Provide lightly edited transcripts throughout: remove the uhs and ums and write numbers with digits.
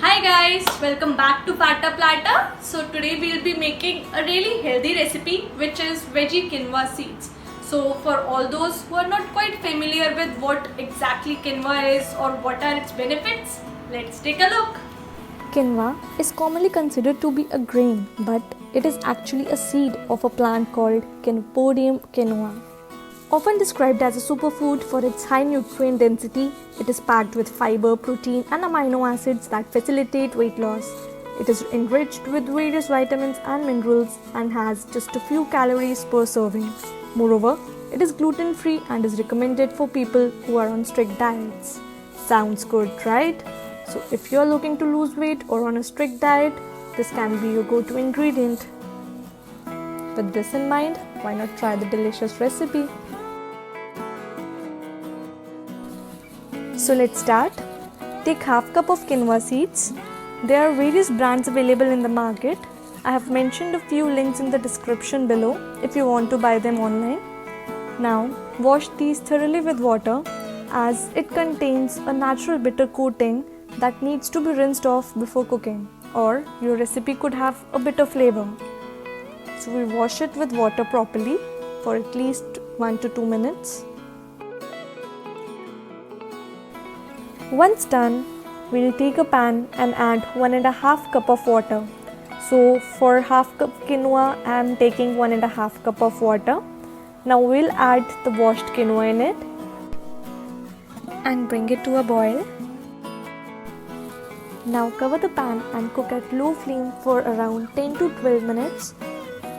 Hi guys, welcome back to Pata Plata. So today we'll be making a really healthy recipe which is veggie quinoa seeds. So for all those who are not quite familiar with what exactly quinoa is or what are its benefits, let's take a look. Quinoa is commonly considered to be a grain, but it is actually a seed of a plant called Chenopodium quinoa. Often described as a superfood for its high nutrient density, it is packed with fiber, protein, and amino acids that facilitate weight loss. It is enriched with various vitamins and minerals and has just a few calories per serving. Moreover, it is gluten free and is recommended for people who are on strict diets. Sounds good, right? So, if you are looking to lose weight or on a strict diet, this can be your go to ingredient. With this in mind, why not try the delicious recipe? So let's start. Take half cup of quinoa seeds. There are various brands available in the market. I have mentioned a few links in the description below if you want to buy them online. Now wash these thoroughly with water as it contains a natural bitter coating that needs to be rinsed off before cooking, or your recipe could have a bitter flavor. So we wash it with water properly for at least 1 to 2 minutes. Once done, we'll take a pan and add 1.5 cup of water. So for half cup quinoa, I am taking 1.5 cup of water. Now we'll add the washed quinoa in it and bring it to a boil. Now cover the pan and cook at low flame for around 10 to 12 minutes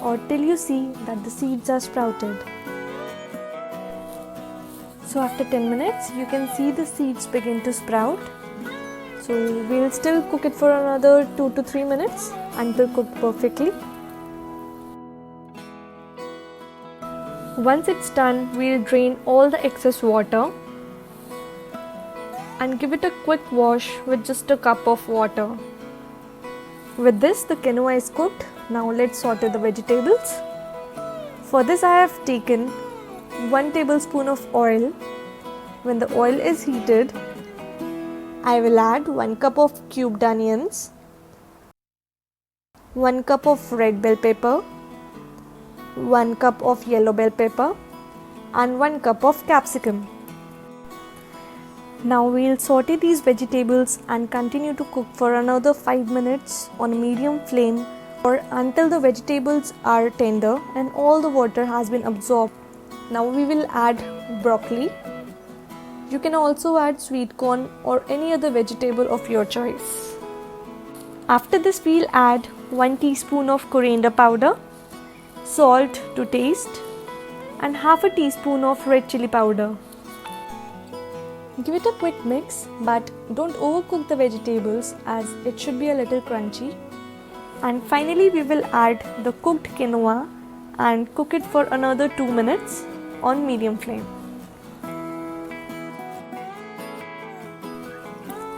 or till you see that the seeds are sprouted. So after 10 minutes, you can see the seeds begin to sprout. So we'll still cook it for another 2 to 3 minutes until cooked perfectly. Once it's done, we'll drain all the excess water and give it a quick wash with just a cup of water. With this, the quinoa is cooked. Now let's saute the vegetables. For this, I have taken 1 tablespoon of oil. When the oil is heated, I will add 1 cup of cubed onions, 1 cup of red bell pepper, 1 cup of yellow bell pepper, and 1 cup of capsicum. Now we'll saute these vegetables and continue to cook for another 5 minutes on a medium flame or until the vegetables are tender and all the water has been absorbed. Now we will add broccoli. You can also add sweet corn or any other vegetable of your choice. After this, we'll add 1 teaspoon of coriander powder, salt to taste, and half a teaspoon of red chili powder. Give it a quick mix, but don't overcook the vegetables as it should be a little crunchy. And finally, we will add the cooked quinoa and cook it for another 2 minutes on medium flame.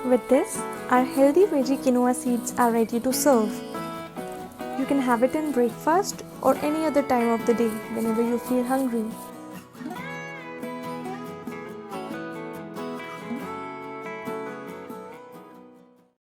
With this, our healthy veggie quinoa seeds are ready to serve. You can have it in breakfast or any other time of the day whenever you feel hungry.